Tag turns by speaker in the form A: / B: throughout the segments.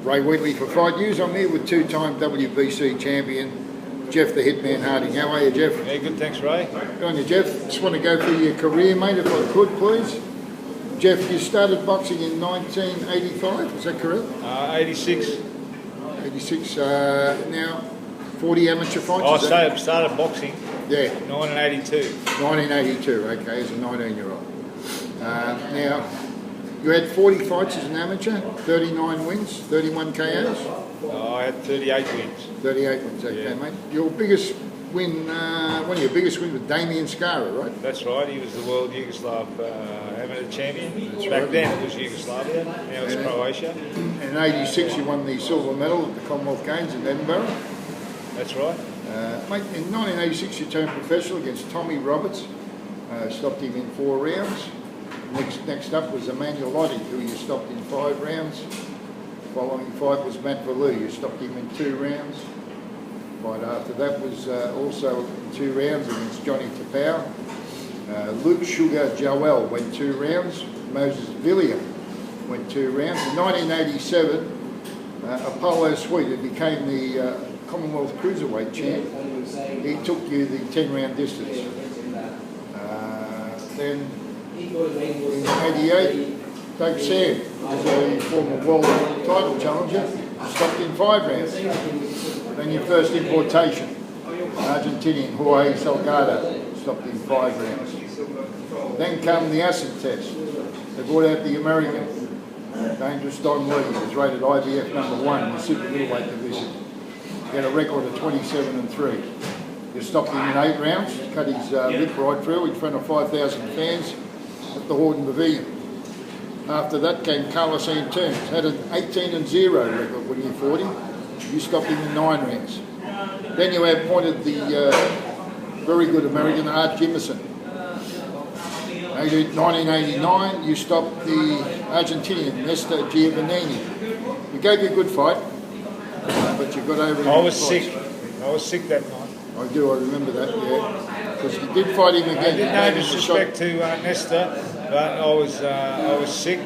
A: Ray Wheatley for Fight News. I'm here with two-time WBC champion, Jeff the Hitman Harding. How are you, Jeff?
B: Yeah, good, thanks, Ray.
A: Good on you, Jeff. Just want to go through your career, mate, if I could, please. Jeff, you started boxing in 1985, is that correct?
B: 86.
A: 86, now 40 amateur fights?
B: I started boxing,
A: yeah,
B: 1982.
A: 1982, okay, as a 19-year-old. Now, you had 40 fights as an amateur, 39 wins, 31 KOs?
B: I had 38 wins.
A: 38 wins, okay,
B: Yeah.
A: mate. Your biggest win, one of your biggest wins was Damien Skara, right?
B: That's right, he was the world Yugoslav amateur champion. Back then it was Yugoslavia, now it's Croatia.
A: In 86 you won the silver medal at the Commonwealth Games in Edinburgh.
B: That's right.
A: Mate, in 1986 you turned professional against Tommy Roberts, stopped him in 4 rounds. Next up was Emmanuel Lotti, who you stopped in 5 rounds. Following fight was Matt Valou, you stopped him in 2 rounds. Fight after that was also in 2 rounds against Johnny Tapau. Luke Sugar Joel went 2 rounds. Moses Villiam went 2 rounds. In 1987, Apollo Sweet, who became the Commonwealth Cruiserweight champ, he took you the 10-round distance. Then in 88, Doug Sam was a former world title challenger, stopped in 5 rounds. Then your first importation, Argentinian Jorge Salgado, stopped in 5 rounds. Then come the acid test. They brought out the American, Dangerous Don Lee, who was rated IBF #1 in the super middleweight division. He had a record of 27-3. You stopped him in 8 rounds, cut his lip right through in front of 5,000 fans at the Horden Pavilion. After that came Carlos Antunes, had an 18-0 record when you fought him. You stopped him in 9 rounds. Then you appointed the very good American Art Jimmerson. In 1989, you stopped the Argentinian Nestor Giovannini. You gave you a good fight, but you got over.
B: I was sick. I was sick that night.
A: I remember that, yeah. Because you did fight him again.
B: I did no disrespect to Nestor, but I was sick,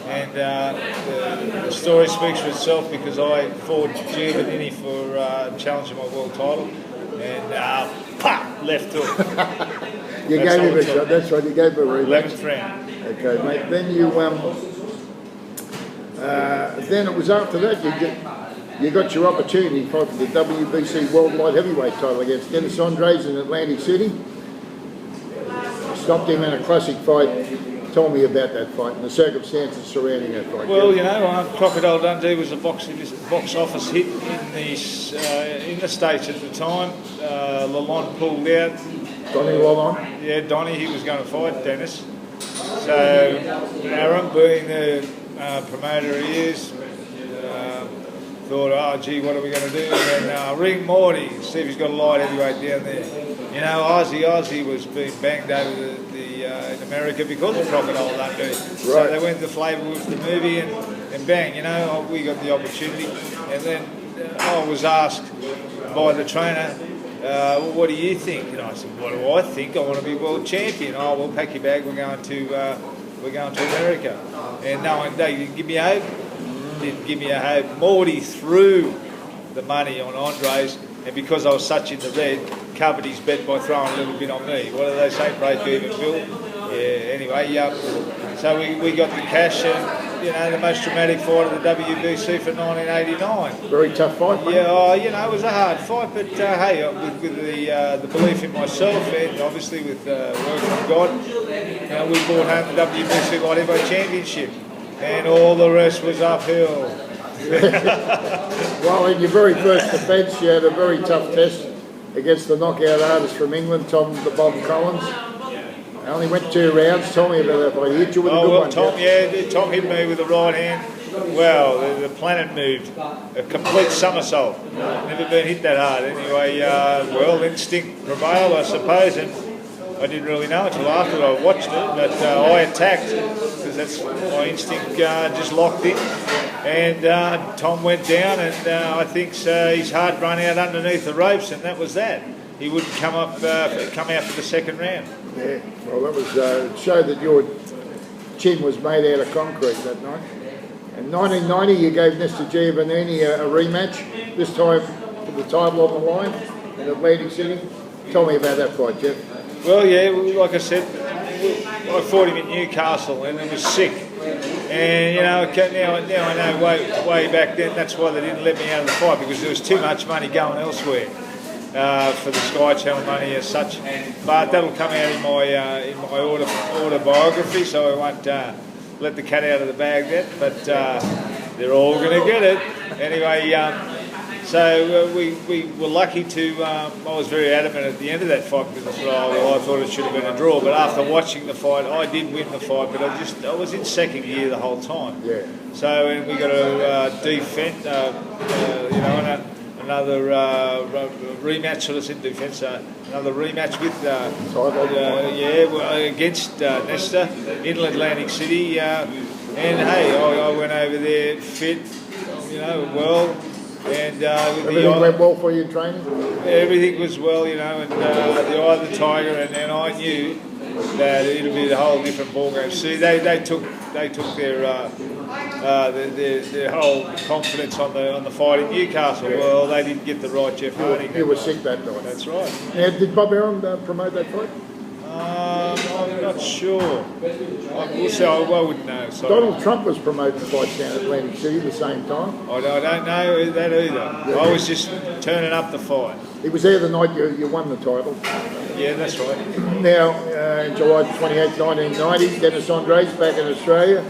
B: and the story speaks for itself because I fought Giovannini for challenging my world title, and left hook.
A: You gave him a shot, that's right, you gave him a rematch.
B: 11th round.
A: Okay, mate. Then then it was after that you got your opportunity to fight for the WBC World Light Heavyweight title against Dennis Andres in Atlantic City. Stopped him in a classic fight. Tell me about that fight and the circumstances surrounding that fight.
B: Well, you know, Crocodile Dundee was a box office hit in the States at the time. Lalonde pulled out.
A: Donnie Lalonde?
B: Yeah, Donnie, he was going to fight Dennis. So Aaron, being the promoter he is, thought, oh gee, what are we going to do? And ring Morty, see if he's got a light heavyweight down there. You know, Ozzy was being banged over in America because of Crocodile Dundee. Right. So they went to flavour with the movie and bang, you know, we got the opportunity. And then I was asked by the trainer, well, what do you think? And I said, what do I think? I want to be world champion. Oh, well, pack your bag, we're going to America. And no, they didn't give me a hope. Didn't give me a hope. Morty threw the money on Andres, and because I was such in the red, covered his bet by throwing a little bit on me. What do they say? Break even, Bill? Yeah, anyway, so we got the cash, and, you know, the most dramatic fight of the WBC for 1989.
A: Very tough fight, mate.
B: Yeah, you know, it was a hard fight, but hey, with the belief in myself and obviously with work from God, you know, we brought home the WBC Light Heavyweight Championship, and all the rest was uphill.
A: Well, in your very first defence, you had a very tough test against the knockout artist from England, Tom the Bomb Collins. I only went 2 rounds. Tell me about that fight. He hit you with a good one.
B: Tom hit me with the right hand. Well, the planet moved. A complete somersault. Never been hit that hard. Anyway, well, instinct prevailed, I suppose, and I didn't really know until after I watched it, but I attacked because that's my instinct just locked in. And Tom went down, and I think his heart ran out underneath the ropes, and that was that. He wouldn't come out for the second round.
A: Yeah, well, that was showed that your chin was made out of concrete that night. In 1990, you gave Mr. Giovannini a rematch, this time for the title on the line in Atlantic City. Tell me about that fight, Jeff.
B: Well, yeah, like I said, I fought him in Newcastle and it was sick. And, you know, now I know way back then that's why they didn't let me out of the fight, because there was too much money going elsewhere for the Sky Channel money as such. But that'll come out in my autobiography, so I won't let the cat out of the bag yet. But they're all going to get it. Anyway, so we were lucky to, I was very adamant at the end of that fight because I thought it should have been a draw, but after watching the fight, I did win the fight, but I was in second gear the whole time.
A: Yeah.
B: So and we got a defend, you know, another rematch, sort of said defence, another rematch with, against Nesta in Atlantic City, and hey, I went over there fit, you know, well. And
A: everything went well for you in training?
B: Everything was well, you know, and the eye of the tiger, and I knew that it'll be the whole different ballgame. See, they took their whole confidence on the fight in Newcastle. Yeah. Well, they didn't get the right Jeff Harding.
A: You were sick that night.
B: That's right.
A: Now, did Bob Arum promote that fight?
B: I'm not sure. I wouldn't know. Sorry.
A: Donald Trump was promoting the fights down at Atlantic City at the same time.
B: I don't know that either. Yeah. I was just turning up the fight.
A: He was there the night you won the title.
B: Yeah, that's right.
A: Now, July 28, 1990, Dennis Andres back in Australia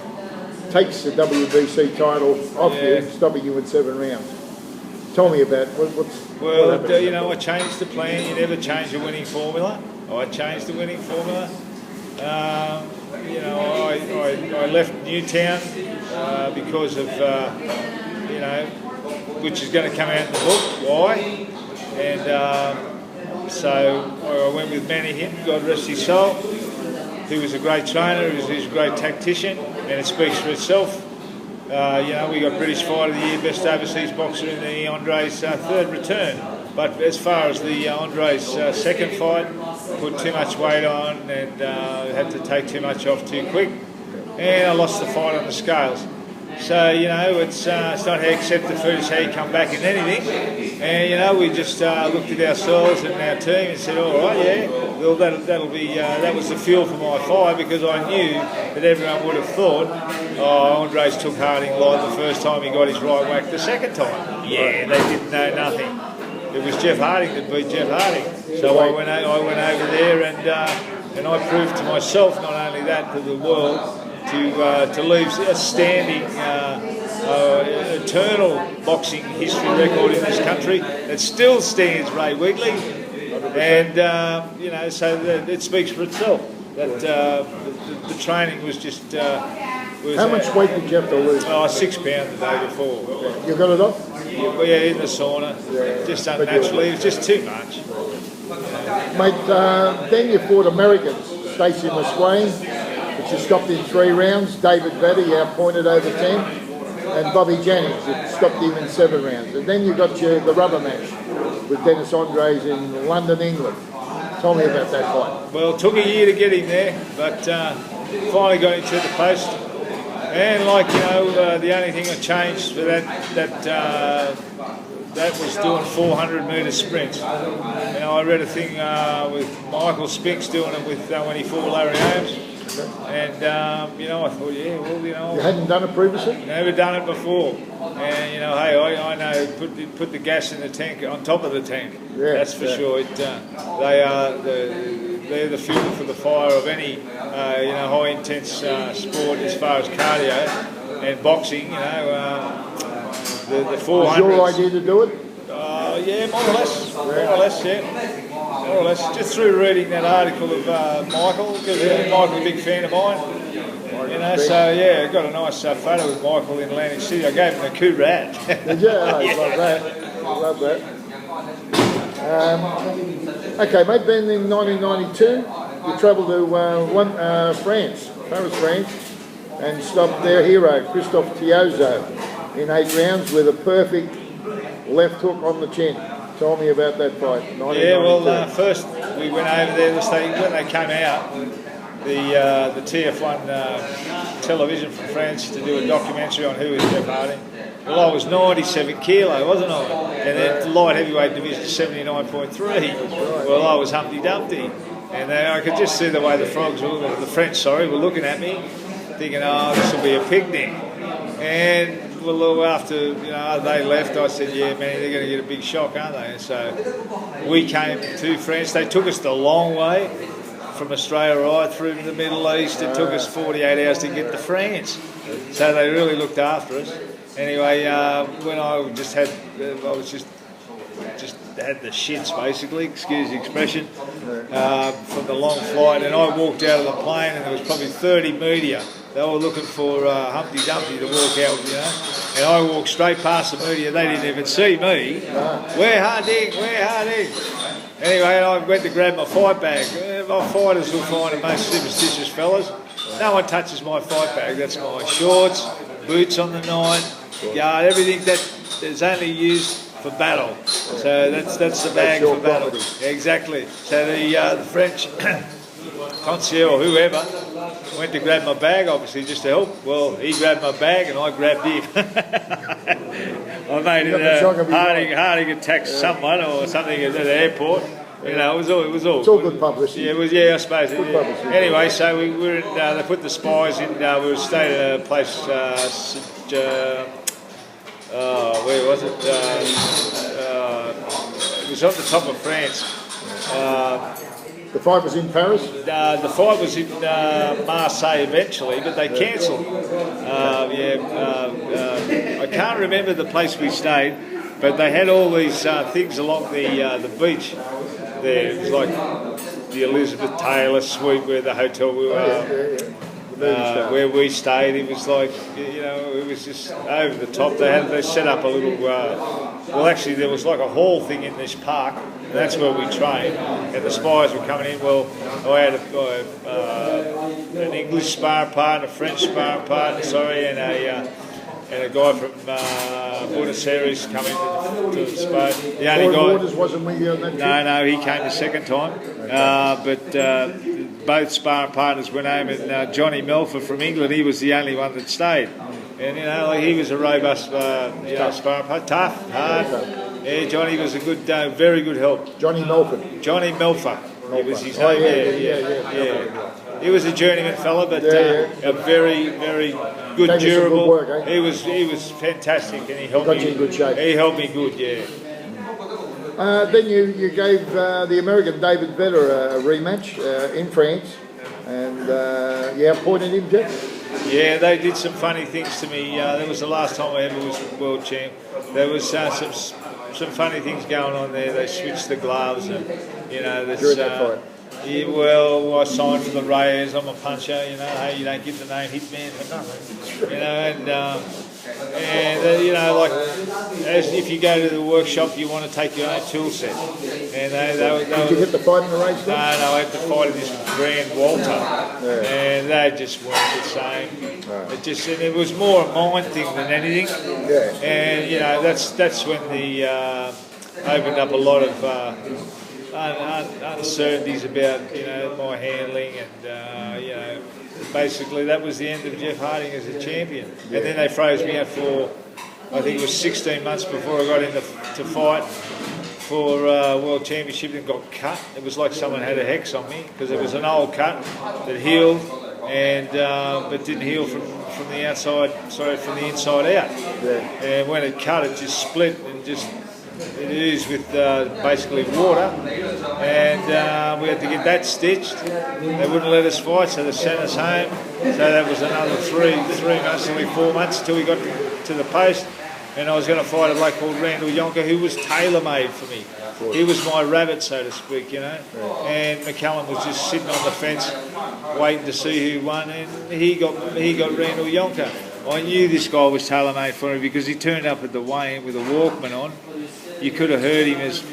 A: takes the WBC title off you, stopping you in 7 rounds. Tell me about
B: what you know, I changed the plan. You never change a winning formula. I changed the winning formula. You know, I left Newtown because of, you know, which is going to come out in the book, why. And so I went with Manny Hinton, God rest his soul. He was a great trainer, he was a great tactician, and it speaks for itself. You know, we got British Fighter of the Year, Best Overseas Boxer in the Andres third return. But as far as the Andres second fight, put too much weight on and had to take too much off too quick. And I lost the fight on the scales. So, you know, it's not how you accept the food, it's how you come back in anything. And, you know, we just looked at ourselves and our team and said, all right, yeah, well, that'll be, that was the fuel for my fight, because I knew that everyone would have thought, oh, Andres took Harding light the first time he got his right whack the second time. Yeah, they didn't know nothing. It was Jeff Harding that beat Jeff Harding. So I went over there and I proved to myself, not only that, to the world, to leave a standing, eternal boxing history record in this country that still stands, Ray Wheatley. And, you know, so it speaks for itself. That the training was just...
A: How much weight did you have to lose?
B: Oh, 6 pounds the day before.
A: You got it off?
B: Yeah, in the sauna. Yeah. Just unnaturally. It was just too much.
A: Mate, then you fought Americans, Stacey McSwain, which you stopped in 3 rounds. David Vedder, you outpointed over 10. And Bobby Jennings, you stopped him in 7 rounds. And then you got the rubber match with Dennis Andres in London, England. Tell me about that fight.
B: Well, it took a year to get him there, but finally got him to the post. And like, you know, the only thing that changed for that was doing 400-metre sprints. You know, I read a thing with Michael Spinks doing it with when he fought Larry Holmes. And, you know, I thought, yeah, well, you know...
A: You hadn't done it previously?
B: Never done it before. And, you know, hey, I know, put the gas in the tank, on top of the tank. Yeah, that's for sure. They're the fuel for the fire of any, you know, high-intense sport as far as cardio and boxing, you know. The 400s.
A: Was your idea to do it?
B: Yeah, more or less. More or less, yeah. More or less. Just through reading that article of Michael, because Michael's a big fan of mine. You know, so yeah, I got a nice photo with Michael in Atlantic City. I gave him a coup rat.
A: Did you? I love that. I love that. Okay, mate, then in 1992, you travelled to France, Paris, France, and stopped their hero, Christophe Tiozzo, in 8 rounds with a perfect left hook on the chin. Tell me about that fight.
B: Yeah, well, first we went over there, when they came out, the TF1 television from France to do a documentary on who was Jeff Harding. Well, I was 97 kilo, wasn't I? And then the light heavyweight division 79.3. Well, I was Humpty Dumpty. And I could just see the way the French were looking at me, thinking, oh, this will be a picnic. And well, after they left, I said, yeah, man, they're going to get a big shock, aren't they? And so we came to France. They took us the long way from Australia right through to the Middle East. It took us 48 hours to get to France. So they really looked after us. Anyway, when I just had the shits, basically, excuse the expression, from the long flight, and I walked out of the plane and there was probably 30 media. They were looking for Humpty Dumpty to walk out, and I walked straight past the media. They didn't even see me. Where Harding? Anyway, I went to grab my fight bag. My fighters will find the most superstitious fellas. No one touches my fight bag. That's my shorts, boots on the night, guard, everything that is only used for battle. So that's the bag for battle. Yeah, exactly. So the French concierge or whoever went to grab my bag, obviously just to help. Well, he grabbed my bag and I grabbed him. I made it Harding attacked someone or something at the airport. It was all. It's
A: all good publicity.
B: Yeah, it was. Yeah, I suppose. Anyway, so we were in. They put the spies in. We were staying at a place. Where was it? It was on the top of France.
A: The fight was in Paris?
B: The fight was in Marseille eventually, but they cancelled. I can't remember the place we stayed, but they had all these things along the beach there. It was like the Elizabeth Taylor suite where the hotel we were. Where we stayed, it was like, it was just over the top. They set up a little, well actually there was like a hall thing in this park, and that's where we trained, and the spies were coming in. Well, I had an English sparring partner, a French sparring partner, and a guy from Buenos Aires coming to the spar. The only guy.
A: Waters wasn't with you on that trip?
B: No, he came the second time, but both sparring partners went home, and Johnny Melfer from England, he was the only one that stayed. And he was a robust sparring partner, tough, hard. Yeah, Johnny was a good, very good help.
A: Johnny Melfer.
B: It was his name. Yeah. He was a journeyman fella, but a very, very good, durable.
A: Good work,
B: He was fantastic, and he helped me.
A: Got you in good shape.
B: He helped me good, yeah.
A: Then you gave the American David Vetter a rematch in France, and you appointed him, Jeff?
B: Yeah, they did some funny things to me. That was the last time I ever was world champ. There was some funny things going on there. They switched the gloves, and
A: during that fight.
B: Yeah, well, I signed for the Rays. I'm a puncher, Hey, you don't give the name Hitman for nothing, like as if you go to the workshop, you want to take your own tool set. And
A: did you hit the fight in the race?
B: No, I had to fight in this Grand Walter, and they just weren't the same. It was more a mind thing than anything.
A: Yeah.
B: And that's when the opened up a lot of uncertainties about my handling, and basically that was the end of Jeff Harding as a champion. And then they froze me out for, I think it was 16 months before I got in to fight for World Championship, and got cut. It was like someone had a hex on me, because it was an old cut that healed, and but didn't heal from the outside. Sorry, from the inside out. Yeah. And when it cut, it just split and just. It oozed with basically water, and we had to get that stitched. They wouldn't let us fight, so they sent us home. So that was another 3 months, nearly 4 months, until we got to the post. And I was going to fight a bloke called Randall Yonker, who was tailor-made for me. He was my rabbit, so to speak, And McCallum was just sitting on the fence, waiting to see who won, and he got Randall Yonker. I knew this guy was tailor-made for me, because he turned up at the weigh-in with a Walkman on. You could have heard him as